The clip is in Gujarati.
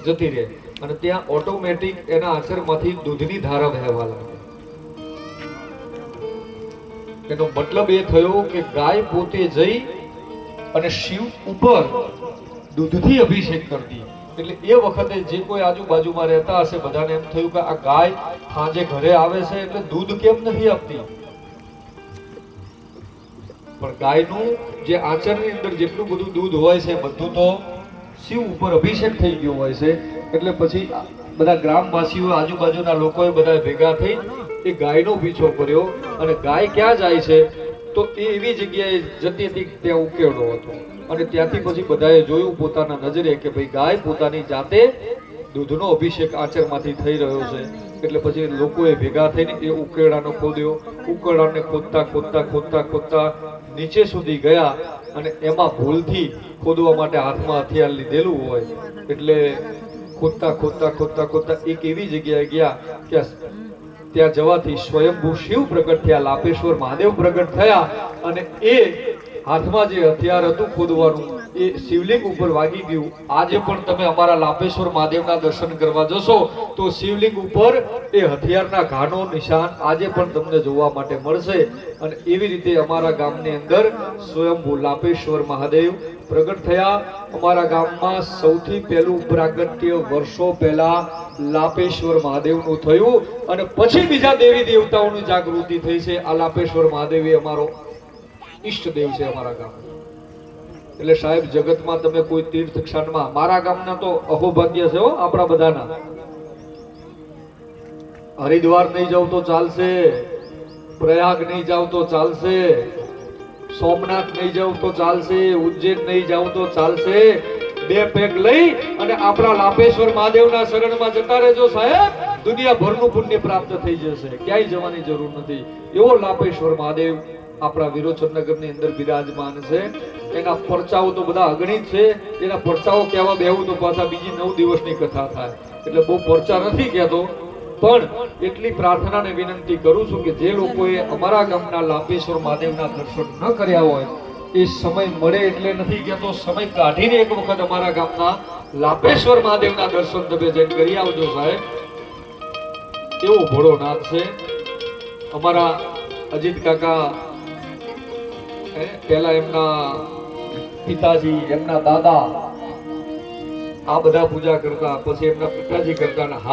જતી રહે અને ત્યાં ઓટોમેટિક એના આચરમાંથી દૂધની ધારા વહેવા લાગે. એનો મતલબ એ થયો કે ગાય પોતે જઈ અને શિવ ઉપર દૂધથી અભિષેક કરતી. એટલે એ વખતે જે કોઈ આજુબાજુમાં રહેતા હશે બધાને એમ થયું કે આ ગાય સાંજે ઘરે આવે છે એટલે દૂધ કેમ નથી આપતી. પણ ગાયનું જે આચરની અંદર જેટલું બધું દૂધ હોય છે બધું તો શિવ ઉપર અભિષેક થઈ ગયો હોય છે. એટલે પછી બધા ગ્રામવાસીઓ આજુબાજુના લોકોએ બધા ભેગા થઈ એ ગાયનો પીછો કર્યો અને ગાય ક્યાં જાય છે તો એ એવી જગ્યાએ જતી હતી ત્યાં ઉકેરડો હતો અને ત્યાંથી પછી બધાએ જોયું પોતાના નજરે કે ભાઈ ગાય પોતાની જાતે દૂધનો અભિષેક આચરમાંથી થઈ રહ્યો છે. એટલે પછી લોકોએ ભેગા થઈને એ ઉકેરડાનો ખોદ્યો. ઉકેરડાને ખોદતા ખોદતા ખોદતા ખોદતા નીચે સુધી ગયા અને એમાં ભૂલથી ખોદવા માટે હાથમાં હથિયાર લીધેલું હોય એટલે ખોદતા ખોદતા ખોદતા ખોદતા એક એવી જગ્યાએ ગયા કે ત્યાં જવાથી સ્વયંભૂ શિવ પ્રગટ થયા, લાપેશ્વર મહાદેવ પ્રગટ થયા અને એ હાથમાં જે હથિયાર હતું ખોદવાનું એ શિવલિંગ ઉપર વાગી ગયું. આજે પણ તમે અમારા લાપેશ્વર મહાદેવના દર્શન કરવા જશો તો શિવલિંગ ઉપર એ હથિયારના ઘાનો નિશાન આજે પણ તમને જોવા માટે મળશે. અને એવી રીતે અમારા ગામની અંદર સ્વયંભૂ લાપેશ્વર મહાદેવ પ્રગટ થયા. અમારા ગામમાં સૌથી પહેલું પ્રાગટ્ય વર્ષો પહેલા લાપેશ્વર મહાદેવનું થયું અને પછી બીજા દેવી દેવતાઓની જાગૃતિ થઈ છે. આ લાપેશ્વર મહાદેવ એ અમારો ઈષ્ટદેવ છે અમારા ગામ. એટલે સાહેબ જગતમાં તમે કોઈ તીર્થ ક્ષેત્રમાં મારા ગામના તો અહોભાગ્ય છે હો આપણા બધાના. હરિદ્વાર નહીં જાવ તો ચાલશે, પ્રયાગ નહીં જાવ તો ચાલશે, સોમનાથ નહીં જાવ તો ચાલશે, ઉજ્જૈન નહીં જાવ તો ચાલશે. બે પેગ લઈ અને આપણા લાપેશ્વર મહાદેવના શરણમાં જતા રહેજો સાહેબ. દુનિયાભરનું પુણ્ય પ્રાપ્ત થઈ જશે, ક્યાંય જવાની જરૂર નથી. એવો લાપેશ્વર મહાદેવ આપણા વિરોચનનગરની અંદર બિરાજમાન છે. એના પરચાઓ તો બધા અગણિત છે. એના પરચાઓ કહેવા બેહું તો પાછા બીજી 9 દિવસની કથા થાય એટલે બહુ પરચા નથી કહેતો. પણ એટલી પ્રાર્થના ને વિનંતી કરું છું કે જે લોકોએ અમારા ગામના લાપેશ્વર મહાદેવના દર્શન ન કર્યા હોય એ સમય મળે એટલે નથી કહેતો, સમય કાઢીને એક વખત અમારા ગામના લાપેશ્વર મહાદેવના દર્શન તમે જઈને કરી આવજો સાહેબ. એવો ભોળો નાથ છે અમારા અજીત કાકા. પહેલા એમના પિતાજી, એમના દાદા આ બધા પૂજા કરતા, પછી એમના પિતાજી કરતા.